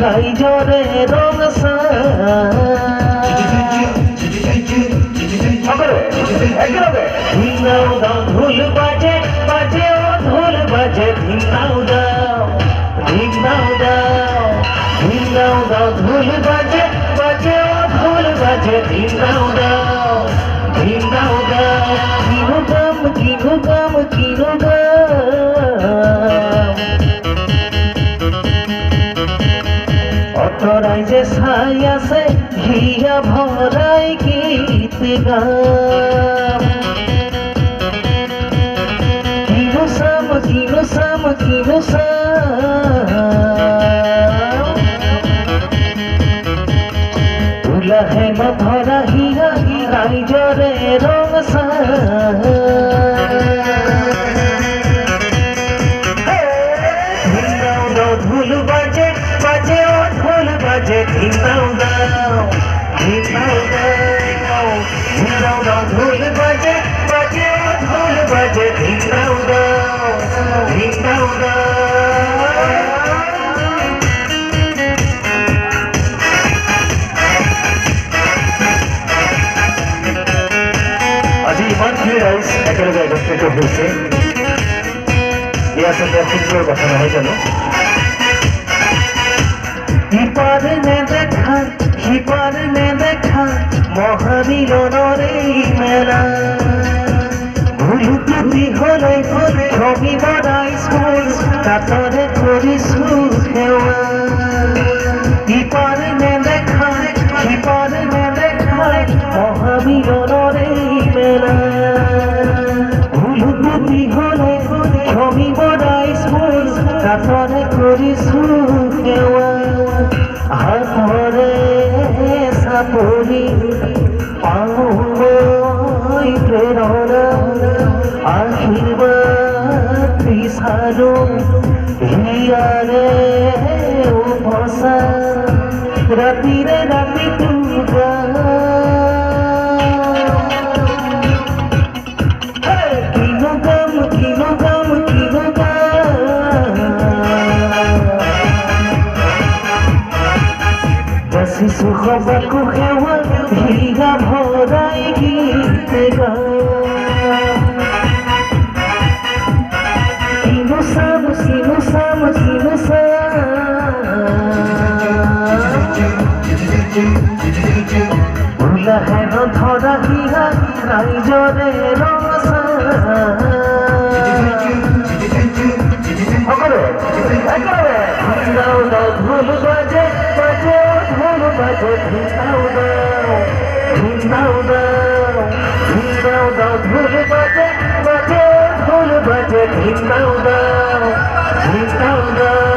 ৰাইজৰে ৰং একেলগে ধিনাও দাও ঢোল বাজে বাজে ও ঢোল বাজে ধিনাও দাও ধিনাও দাও ধিনাও দাও ঢোল বাজে বাজে ও ঢোল বাজে ধিনাও দাও ধিনাও দাও কিনো গাম কিনো গাম কিনো গাম অতরাই যে ছাই আছে হিয়া ভৰাই গীত গাম কিনো চাম কিনো চাম কিনো চাম ওলাহে নধৰা হিয়া ৰাইজৰে ৰং ধিনাও দাও ঢোল বাজে বাজে ও ঢোল বাজে ধিনাও দাও ধিনাও দাও ধিনাও দাও ঢোল বাজে বাজে ও ঢোল বাজে ধিনাও দাও ধিনাও দাও আজি ইমানখিনি ৰাইজ একেলগে একত্ৰিত হৈছে এয়া আচলতে সুন্দৰ কথা নহয় জানো ইপাৰ নেদেখা সিপাৰ নেদেখা মহামিলনৰে মেলা ভুলুকি হলে হলে ৰবিবাৰ স্কুল তাতৰে কৰিছো সেৱা ইপাৰ নেদেখা সিপাৰ নেদেখা মহামিলনৰে মেলা ভুলুকি হলে ৰবিবাৰ স্কুল তাতৰে কৰিছো সেৱা হাতৰে সাপৰি পাও মই প্ৰেৰণা আশীৰ্বাদ বিচাৰো হিয়াৰে উপসা ৰাতিৰে ৰাতি দুগা কিনো গাম কিনো গাম কিনো গাম শিশু সবাকো সেৱা হিয়া ভৰাই গীত গাম কিনো চাম কিনো চাম কিনো চাম ওলাহে নধৰা হিয়া ৰাইজৰে ৰং সকলোৱে একেলগে ধিনাও দাও ঢোল বাজে বাজে ঢোল বাজে ধিনাও দাও ধিনাও দাও ধিনাও দাও ঢোল বাজে বাজে ঢোল বাজে ধিনাও দাও ধিনাও দাও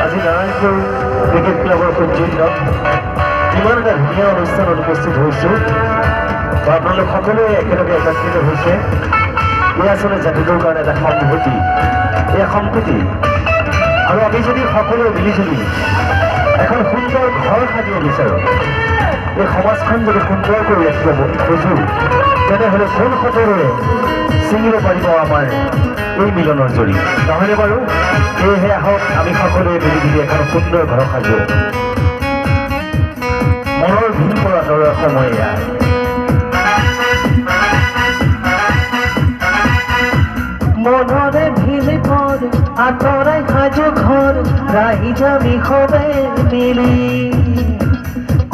আজি নাৰায়ণপুৰ ক্ৰিকেট ক্লাবৰ সৌজন্যত ইমান এটা ধুনীয়া অনুষ্ঠানত উপস্থিত হৈছোঁ আপোনালোক সকলোৱে একেলগে একত্ৰিত হৈছে এয়া আচলতে জাতিটোৰ কাৰণে এটা সংহতি এয়া সম্প্ৰীতি আৰু আমি যদি সকলোৱে মিলিজুলি এখন সুন্দৰ ঘৰ সাজিব বিচাৰোঁ এই সমাজখন যদি সুন্দৰ কৰি ৰাখিব খোজোঁ তেনেহ'লে কোন সতৰে ছিঙিব পাৰিব আমাৰ এই মিলনৰ জৰি নহয়নে বাৰু সেয়েহে আহক আমি সকলোৱে মিলিজুলি এখন সুন্দৰ ঘৰ সাজোঁ মনৰ ভিন পৰা দৰে সময় এয়া মনৰে ভিন পৰ আঁতৰাই সাজো ঘৰ ৰাইজ আমি সবে মিলি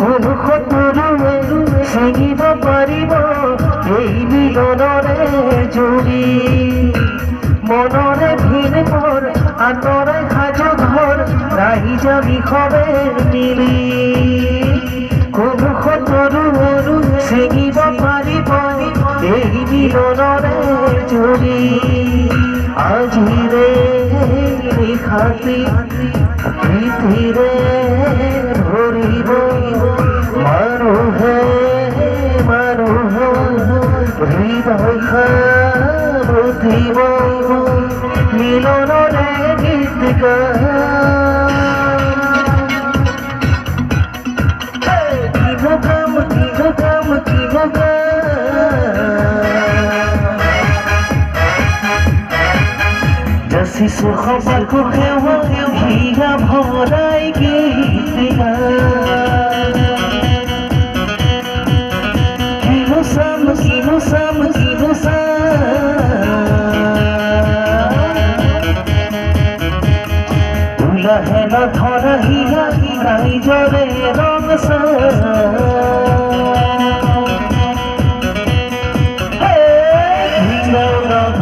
কোনো শত্ৰুৱে ছিঙিব পাৰিব এই মিলনৰে জুৰি মনৰে ভিন পৰ আঁতৰাই সাজো ঘৰ ৰাইজ আমি সবে মিলি কোনো শত্ৰুৱে ছিঙিব পাৰিব এই মিলনৰে জুৰি আজিৰে নিশাতি প্ৰীতিৰে ভৰিব মানুহে মানুহে হৃদয় বুদ্ধিব মিলনৰে গীত কিনো কাম কিনো কাম কিনো কাম যাচিছো সবাকো সেৱা হিৰা ভৰাই গীতিমা কিনো চাম উলাহে নধৰা হিৰা ৰাইজৰে ৰং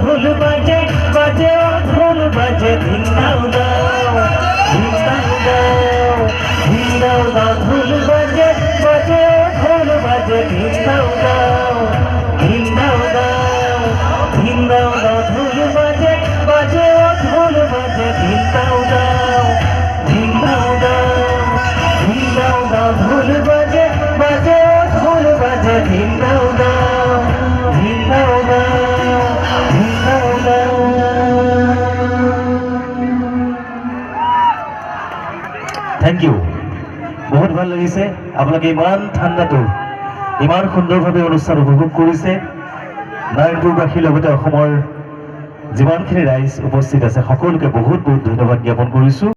ঢোল বাজে বাজে ঢোল বাজে ধিন্দাও দাও ঢোল বাজে বাজে ঢোল বাজে ধিন্দাও দাও ঢোল বাজে বাজে ঢোল বাজে ধিন্দাও দাও ঢোল বাজে বাজে ঢোল বাজে ধিন্দাও দাও থ্যাংক ইউ বহুত ভাল লাগিছে আপোনালোকে ইমান ঠাণ্ডাটো ইমান সুন্দৰভাৱে অনুষ্ঠান উপভোগ কৰিছে নাৰায়ণপুৰবাসীৰ লগতে অসমৰ যিমানখিনি ৰাইজ উপস্থিত আছে সকলোকে বহুত বহুত ধন্যবাদ জ্ঞাপন কৰিছোঁ।